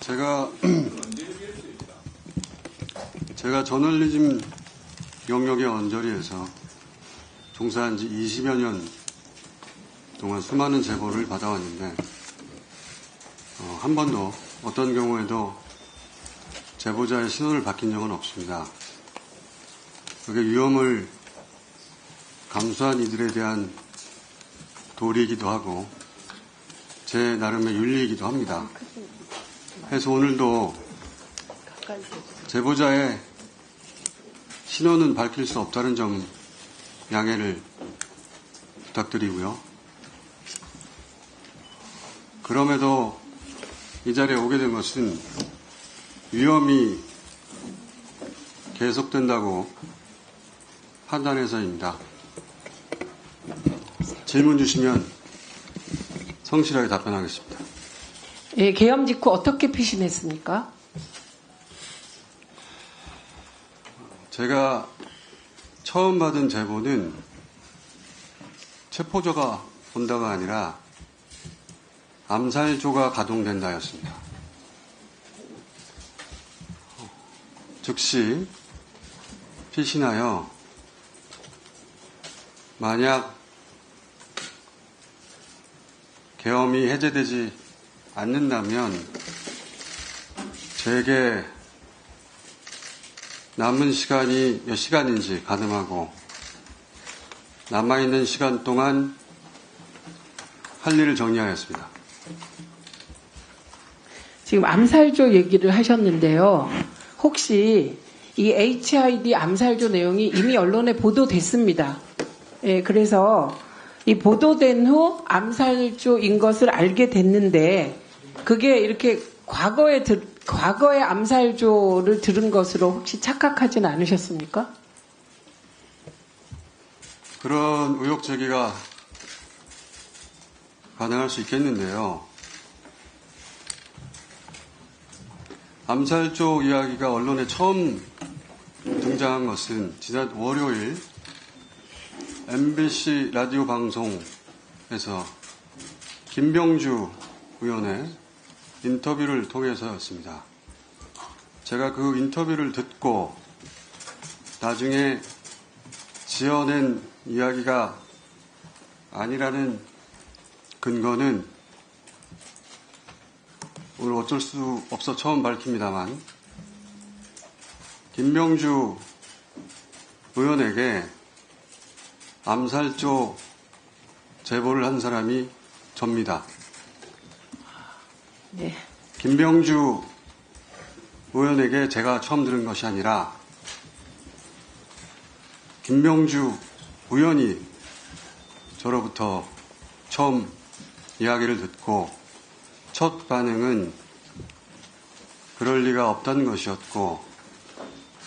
제가 저널리즘 영역의 언저리에서 종사한 지 20여 년 동안 수많은 제보를 받아왔는데 한 번도 어떤 경우에도 제보자의 신원을 밝힌 적은 없습니다. 그게 위험을 감수한 이들에 대한 도리이기도 하고 제 나름의 윤리이기도 합니다. 그래서 오늘도 제보자의 신원은 밝힐 수 없다는 점 양해를 부탁드리고요. 그럼에도 이 자리에 오게 된 것은 위험이 계속된다고 판단해서입니다. 질문 주시면 성실하게 답변하겠습니다. 예, 계엄 직후 어떻게 피신했습니까? 제가 처음 받은 제보는 체포조가 온다가 아니라 암살조가 가동된다였습니다. 즉시 피신하여 만약 계엄이 해제되지 않는다면 제게 남은 시간이 몇 시간인지 가늠하고 남아있는 시간 동안 할 일을 정리하였습니다. 지금 암살조 얘기를 하셨는데요. 혹시 이 HID 암살조 내용이 이미 언론에 보도됐습니다. 예, 그래서 이 보도된 후 암살조인 것을 알게 됐는데 그게 이렇게 과거에 암살조를 들은 것으로 혹시 착각하지는 않으셨습니까? 그런 의혹 제기가 가능할 수 있겠는데요. 암살조 이야기가 언론에 처음 등장한 것은 지난 월요일 MBC 라디오 방송에서 김병주 의원의 인터뷰를 통해서였습니다. 제가 그 인터뷰를 듣고 나중에 지어낸 이야기가 아니라는 근거는 오늘 어쩔 수 없어 처음 밝힙니다만 김병주 의원에게 암살조 제보를 한 사람이 접니다. 네. 김병주 의원에게 제가 처음 들은 것이 아니라 김병주 의원이 저로부터 처음 이야기를 듣고 첫 반응은 그럴 리가 없다는 것이었고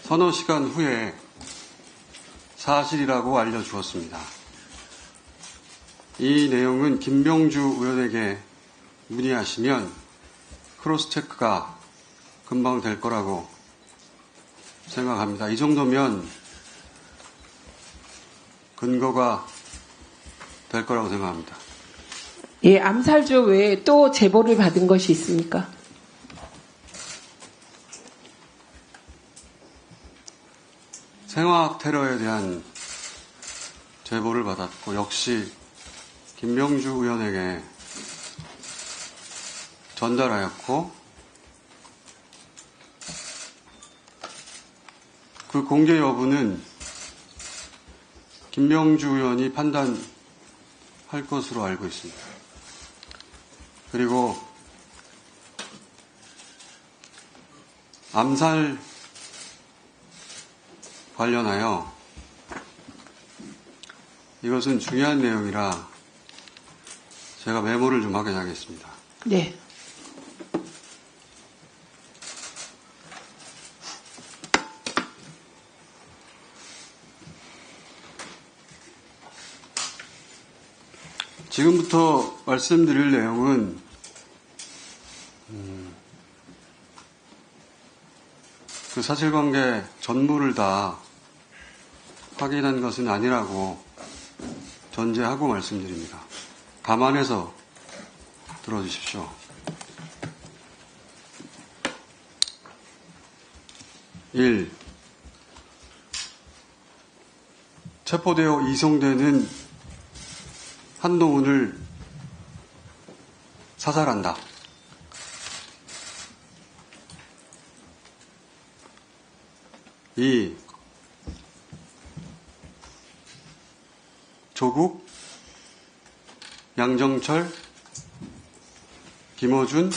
서너 시간 후에 사실이라고 알려주었습니다. 이 내용은 김병주 의원에게 문의하시면 크로스체크가 금방 될 거라고 생각합니다. 이 정도면 근거가 될 거라고 생각합니다. 예, 암살조 외에 또 제보를 받은 것이 있습니까? 생화학 테러에 대한 제보를 받았고 역시 김병주 의원에게 전달하였고 그 공개 여부는 김병주 의원이 판단할 것으로 알고 있습니다. 그리고 암살 관련하여 이것은 중요한 내용이라 제가 메모를 좀 하게 하겠습니다. 네. 지금부터 말씀드릴 내용은 그 사실관계 전부를 다 확인한 것은 아니라고 전제하고 말씀드립니다. 감안해서 들어주십시오. 1. 체포되어 이송되는 한동훈을 사살한다. 2. 조국, 양정철, 김어준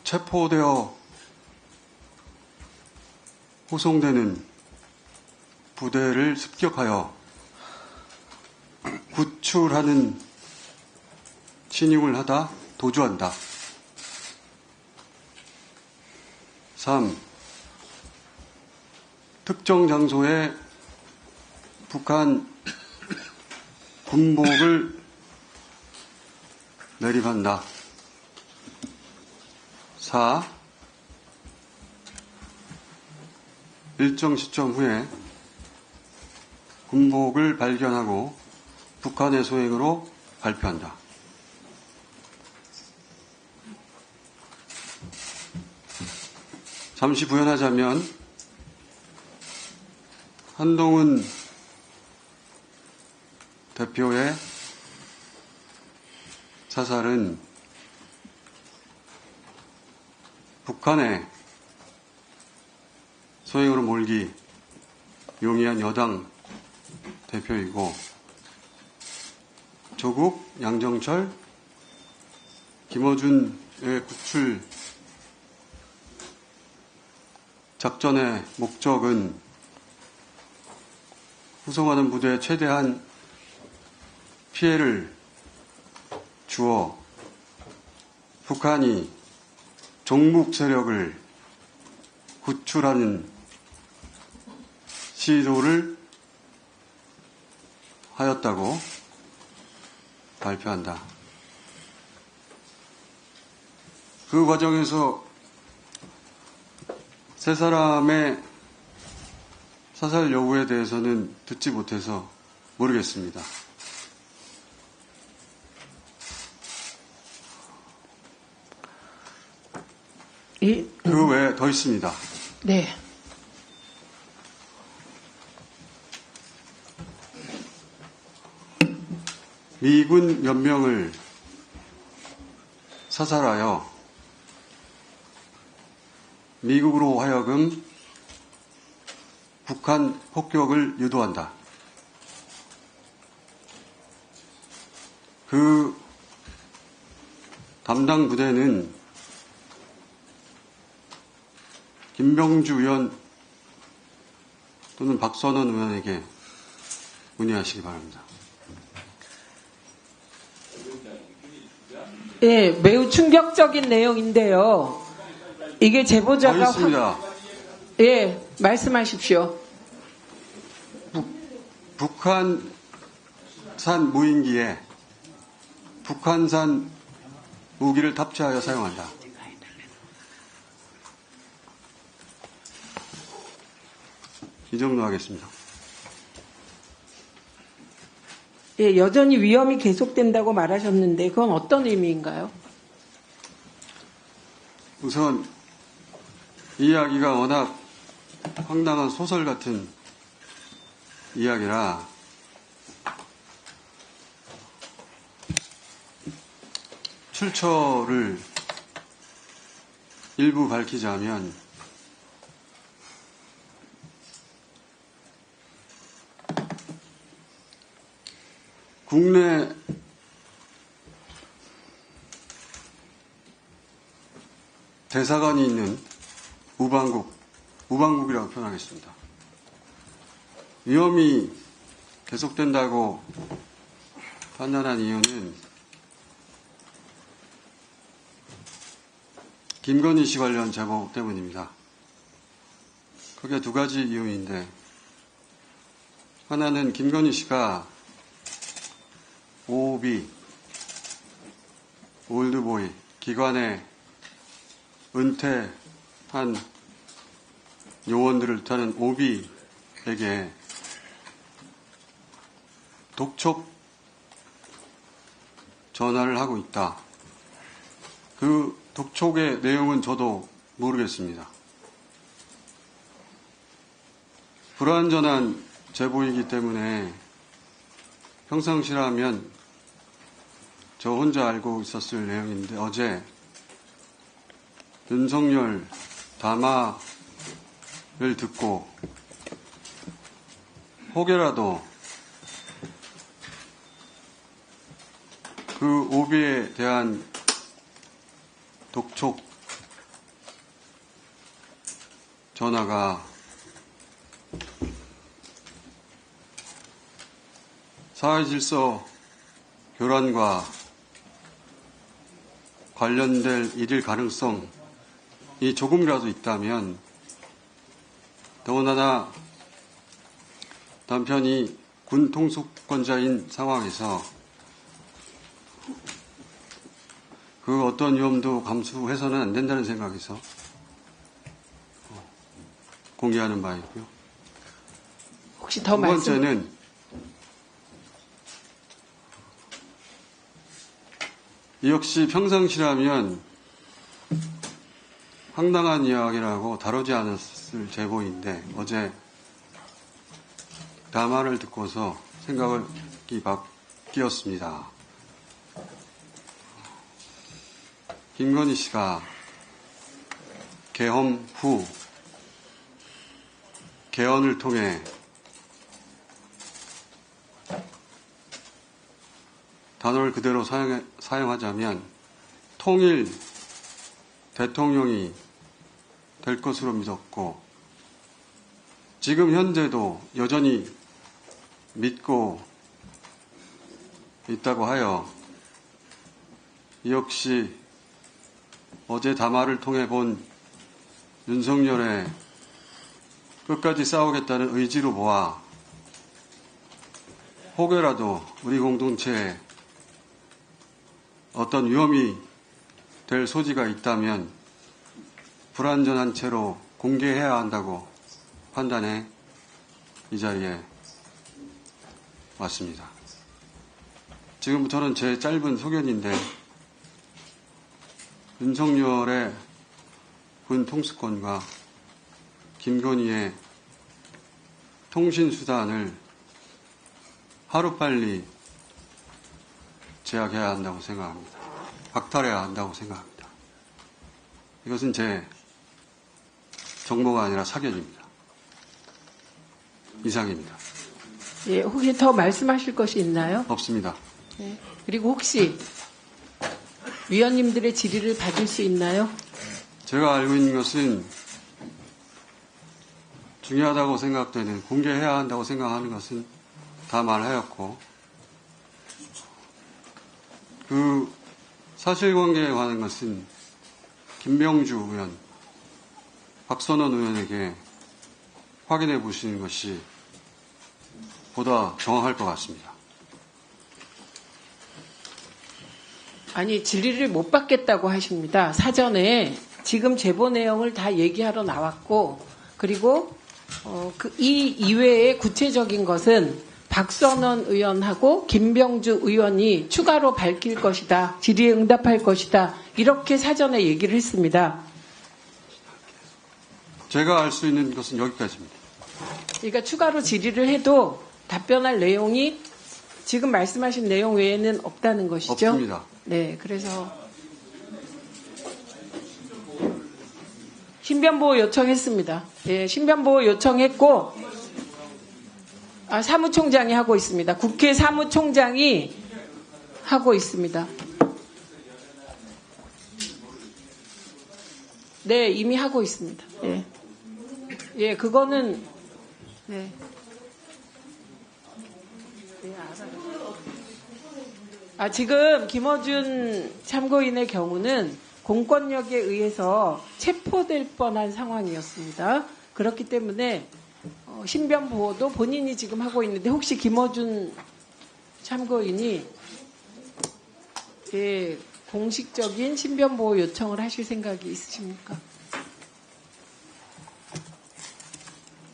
체포되어 호송되는 부대를 습격하여 구출하는 신용을 하다 도주한다. 3. 특정 장소에 북한 군복을 매립한다. 4. 일정 시점 후에 군복을 발견하고 북한의 소행으로 발표한다. 잠시 부연하자면 한동훈 대표의 사살은 북한의 소행으로 몰기 용이한 여당 대표이고 조국, 양정철, 김어준의 구출 작전의 목적은 후송하는 부대에 최대한 피해를 주어 북한이 종북 세력을 구출하는 시도를 하였다고 발표한다. 그 과정에서 세 사람의 사살 여부에 대해서는 듣지 못해서 모르겠습니다. 그 외에 더 있습니다. 네. 미군 몇 명을 사살하여 미국으로 하여금 북한 폭격을 유도한다. 그 담당 부대는 김병주 의원 또는 박선원 의원에게 문의하시기 바랍니다. 예, 매우 충격적인 내용인데요. 이게 제보자가 있습니다. 예, 말씀하십시오. 북한산 무인기에 북한산 무기를 탑재하여 사용한다. 이 정도 하겠습니다. 예, 여전히 위험이 계속된다고 말하셨는데 그건 어떤 의미인가요? 우선 이 이야기가 워낙 황당한 소설 같은 이야기라 출처를 일부 밝히자면 국내 대사관이 있는 우방국이라고 표현하겠습니다. 위험이 계속된다고 판단한 이유는 김건희 씨 관련 제보 때문입니다. 크게 두 가지 이유인데, 하나는 김건희 씨가 OB, 올드보이, 기관에 은퇴한 요원들을 타는 OB에게 독촉 전화를 하고 있다. 그 독촉의 내용은 저도 모르겠습니다. 불완전한 제보이기 때문에 평상시라면 저 혼자 알고 있었을 내용인데 어제 윤석열 담화를 듣고 혹여라도 그 오비에 대한 독촉 전화가 사회질서 교란과 관련될 일일 가능성이 조금이라도 있다면, 더군다나 남편이 군 통수권자인 상황에서 그 어떤 위험도 감수해서는 안 된다는 생각에서 공개하는 바이고요. 혹시 더 두 말씀? 번째는 이 역시 평상시라면 황당한 이야기라고 다루지 않았을 제보인데 어제 담화를 듣고서 생각이 바뀌었습니다. 김건희 씨가 계엄 후 개헌을 통해 단어를 그대로 사용하자면 통일 대통령이 될 것으로 믿었고 지금 현재도 여전히 믿고 있다고 하여 이 역시 어제 담화를 통해 본 윤석열의 끝까지 싸우겠다는 의지로 보아 혹여라도 우리 공동체에 어떤 위험이 될 소지가 있다면 불완전한 채로 공개해야 한다고 판단해 이 자리에 왔습니다. 지금부터는 제 짧은 소견인데 윤석열의 군 통수권과 김건희의 통신수단을 하루빨리 제약해야 한다고 생각합니다. 박탈해야 한다고 생각합니다. 이것은 제 정보가 아니라 사견입니다. 이상입니다. 예, 혹시 더 말씀하실 것이 있나요? 없습니다. 네. 그리고 혹시 위원님들의 질의를 받을 수 있나요? 제가 알고 있는 것은 중요하다고 생각되는, 공개해야 한다고 생각하는 것은 다 말하였고, 그 사실관계에 관한 것은 김병주 의원, 박선원 의원에게 확인해 보시는 것이 보다 정확할 것 같습니다. 아니, 질의를 못 받겠다고 하십니다. 사전에 지금 제보 내용을 다 얘기하러 나왔고, 그리고 이 이외의 구체적인 것은 박선원 의원하고 김병주 의원이 추가로 밝힐 것이다. 질의에 응답할 것이다. 이렇게 사전에 얘기를 했습니다. 제가 알 수 있는 것은 여기까지입니다. 그러니까 추가로 질의를 해도 답변할 내용이 지금 말씀하신 내용 외에는 없다는 것이죠? 없습니다. 네, 그래서 신변보호 요청했습니다. 예, 신변보호 요청했고, 사무총장이 하고 있습니다. 국회 사무총장이 하고 있습니다. 네, 이미 하고 있습니다. 예, 예, 그거는 네. 지금 김어준 참고인의 경우는 공권력에 의해서 체포될 뻔한 상황이었습니다. 그렇기 때문에 신변 보호도 본인이 지금 하고 있는데 혹시 김어준 참고인이 공식적인 신변 보호 요청을 하실 생각이 있으십니까?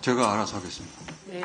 제가 알아서 하겠습니다. 네.